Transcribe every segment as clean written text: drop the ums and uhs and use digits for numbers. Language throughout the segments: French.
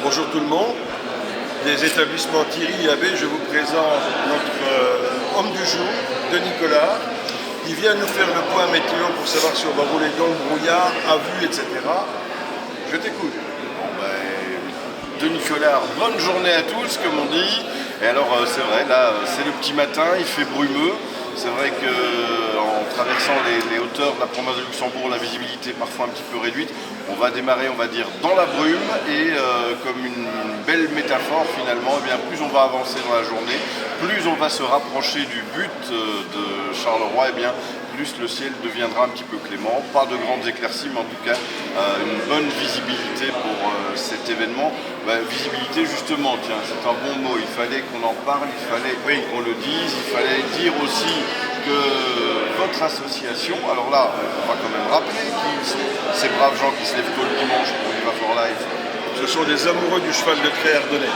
Bonjour tout le monde. Des établissements Thierry Abbé, je vous présente notre homme du jour, Denis Collard, qui vient nous faire le point météo pour savoir si on va rouler dans le brouillard, à vue, etc. Je t'écoute. Denis Collard, bonne journée à tous, comme on dit. Et alors, c'est vrai, là, c'est le petit matin, il fait brumeux. C'est vrai qu'en traversant les hauteurs de la province de Luxembourg, la visibilité est parfois un petit peu réduite. On va démarrer, on va dire, dans la brume et comme une belle métaphore finalement, eh bien, plus on va avancer dans la journée, plus on va se rapprocher du but de Charleroi, eh bien, plus le ciel deviendra un petit peu clément. Pas de grandes éclaircies, mais en tout cas une bonne visibilité pour cet événement. Visibilité justement, tiens, c'est un bon mot, il fallait qu'on en parle, il fallait qu'on le dise, il fallait dire aussi que votre association, alors là, on va quand même rappeler qui sont ces braves gens qui se lèvent tôt le dimanche pour Viva for Life. Ce sont des amoureux du cheval de trait ardennais.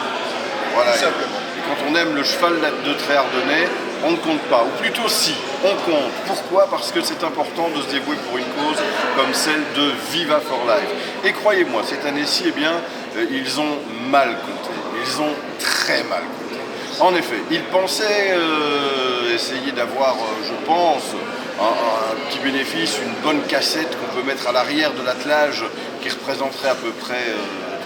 Voilà. Tout simplement. Et quand on aime le cheval de trait ardennais, on ne compte pas, ou plutôt si, on compte. Pourquoi? Parce que c'est important de se dévouer pour une cause comme celle de Viva for Life. Et croyez-moi, cette année-ci, eh bien, ils ont mal compté. Ils ont très mal compté. En effet, ils pensaient essayer d'avoir, je pense, un petit bénéfice, une bonne cassette qu'on peut mettre à l'arrière de l'attelage qui représenterait à peu près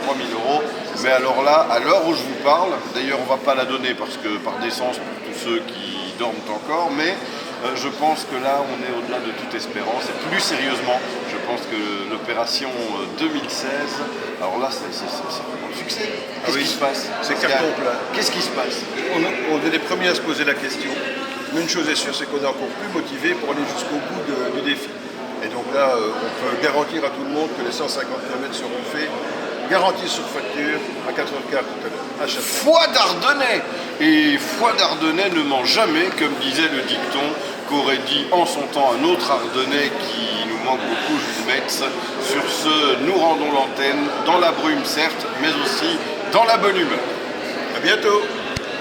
3 000 €. Mais alors là, à l'heure où je vous parle, d'ailleurs on ne va pas la donner parce que par décence pour tous ceux qui dorment encore, mais je pense que là on est au-delà de toute espérance. Et plus sérieusement, je pense que l'opération 2016, alors là c'est vraiment le succès. Qu'est-ce qui se passe? C'est carton plein. Qu'est-ce qui se passe? On est les premiers à se poser la question. Mais une chose est sûre, c'est qu'on est encore plus motivé pour aller jusqu'au bout du défi. Et donc là, on peut garantir à tout le monde que les 150 km seront faits, garantis sur facture, à 4h15 tout à l'heure, à chaque fois. Foi d'Ardennais! Et foi d'Ardennais ne ment jamais, comme disait le dicton qu'aurait dit en son temps un autre Ardennais qui nous manque beaucoup, Jules Metz. Sur ce, nous rendons l'antenne dans la brume certes, mais aussi dans la bonne humeur. À bientôt!